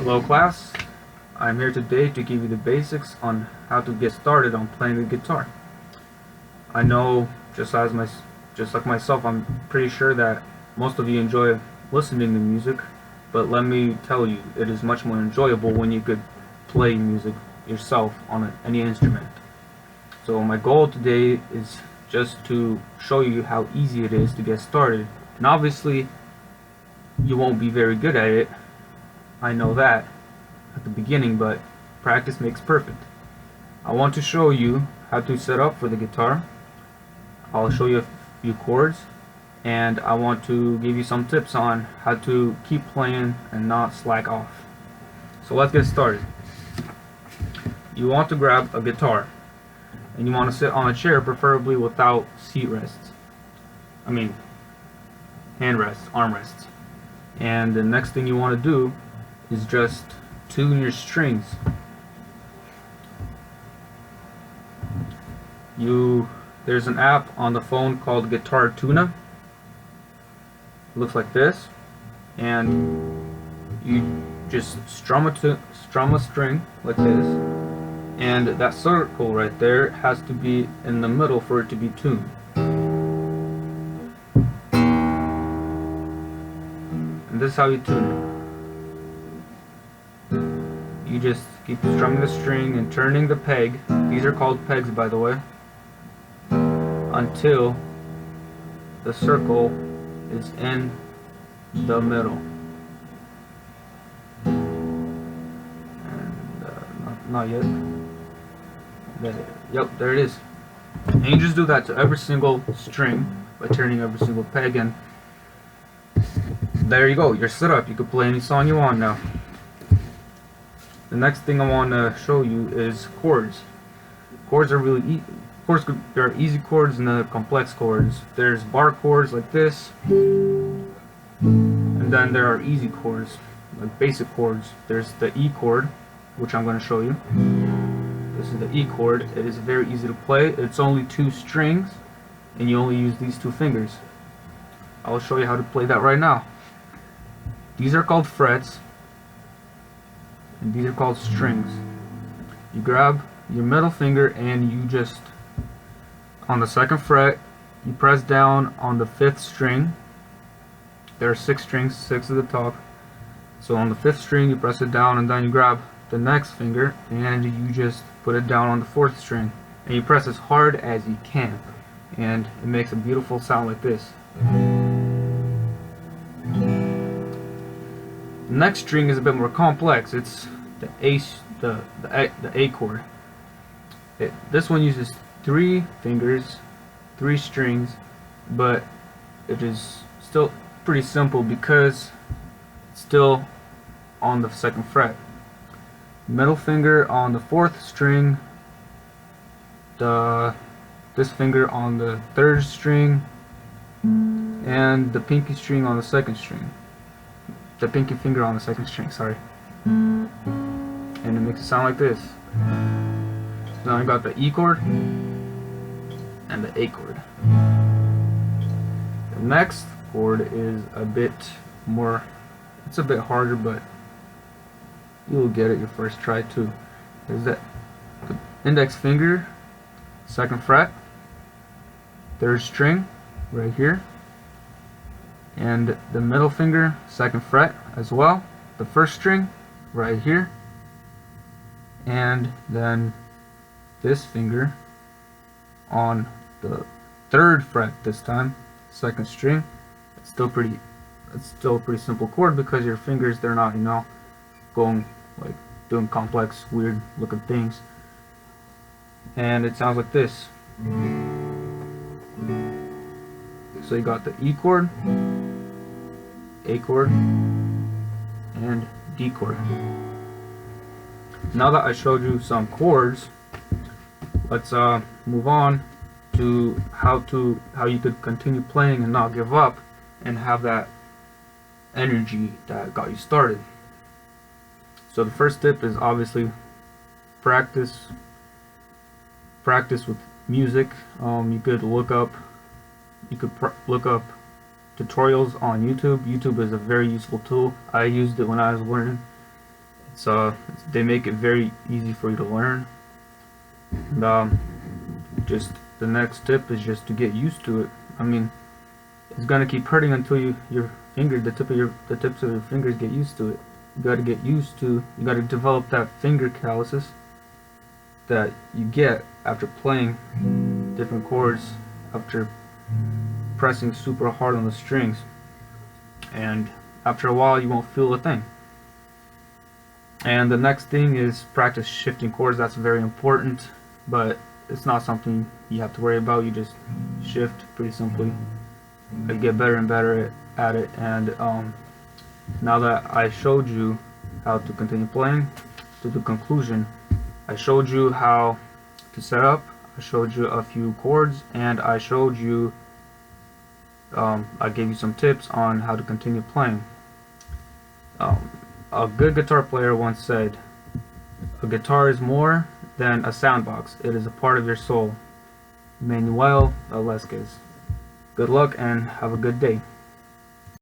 Hello class, I'm here today to give you the basics on how to get started on playing the guitar. I know, just like myself, I'm pretty sure that most of you enjoy listening to music, but let me tell you, it is much more enjoyable when you could play music yourself on any instrument. So my goal today is just to show you how easy it is to get started. And obviously, you won't be very good at it. I know that at the beginning, but practice makes perfect. I want to show you how to set up for the guitar. I'll show you a few chords, and I want to give you some tips on how to keep playing and not slack off. So let's get started. You want to grab a guitar, and you want to sit on a chair, preferably without seat rests. I mean, hand rests, arm rests. And the next thing you want to do is just tune your strings. There's an app on the phone called Guitar Tuna. It looks like this, and you just strum a string like this, and that circle right there has to be in the middle for it to be tuned. And this is how you tune it. You just keep strumming the string and turning the peg. These are called pegs, by the way, until the circle is in the middle. And not yet. Yep, there it is. And you just do that to every single string by turning every single peg, and there you go. You're set up. You can play any song you want now. The next thing I want to show you is chords. Chords are really there are easy chords and then complex chords. There's bar chords like this, and then there are easy chords, like basic chords. There's the E chord, which I'm going to show you. This is the E chord. It is very easy to play. It's only 2 strings, and you only use these 2 fingers. I'll show you how to play that right now. These are called frets, and these are called strings. You grab your middle finger and you just, on the 2nd fret, you press down on the 5th string. There are 6 strings, 6 at the top. So on the 5th string you press it down, and then you grab the next finger and you just put it down on the 4th string. And you press as hard as you can. And it makes a beautiful sound like this. The next string is a bit more complex. It's the A chord. This one uses 3 fingers, 3 strings, but it is still pretty simple because it's still on the 2nd fret. Middle finger on the 4th string, this finger on the 3rd string, and the pinky string on the 2nd string. The pinky finger on the 2nd string, sorry. And it makes it sound like this. Now I got the E chord and the A chord. The next chord is a bit more, it's a bit harder, but you'll get it your first try too. There's the index finger, 2nd fret, 3rd string right here, and the middle finger, 2nd fret as well, the 1st string right here, and then this finger on the 3rd fret this time, 2nd string. It's still a pretty simple chord because your fingers, they're not, going like doing complex, weird looking things. And it sounds like this. So you got the E chord, A chord, and D chord. Now that I showed you some chords, let's move on to how you could continue playing and not give up and have that energy that got you started. So the first tip is obviously practice with music. You could look up tutorials on YouTube. YouTube is a very useful tool. I used it when I was learning, So they make it very easy for you to learn. And, just the next tip is just to get used to it. I mean, it's gonna keep hurting until the tips of your fingers get used to it. You gotta develop that finger calluses that you get after playing different chords, after pressing super hard on the strings, and after a while you won't feel a thing. And the next thing is practice shifting chords. That's very important, but it's not something you have to worry about. You just shift pretty simply. I get better and better at it, and now that I showed you how to continue playing, to the conclusion, I showed you how to set up, I showed you a few chords, and I showed you, I gave you some tips on how to continue playing. A good guitar player once said, "A guitar is more than a soundbox. It is a part of your soul." Manuel Velasquez. Good luck and have a good day.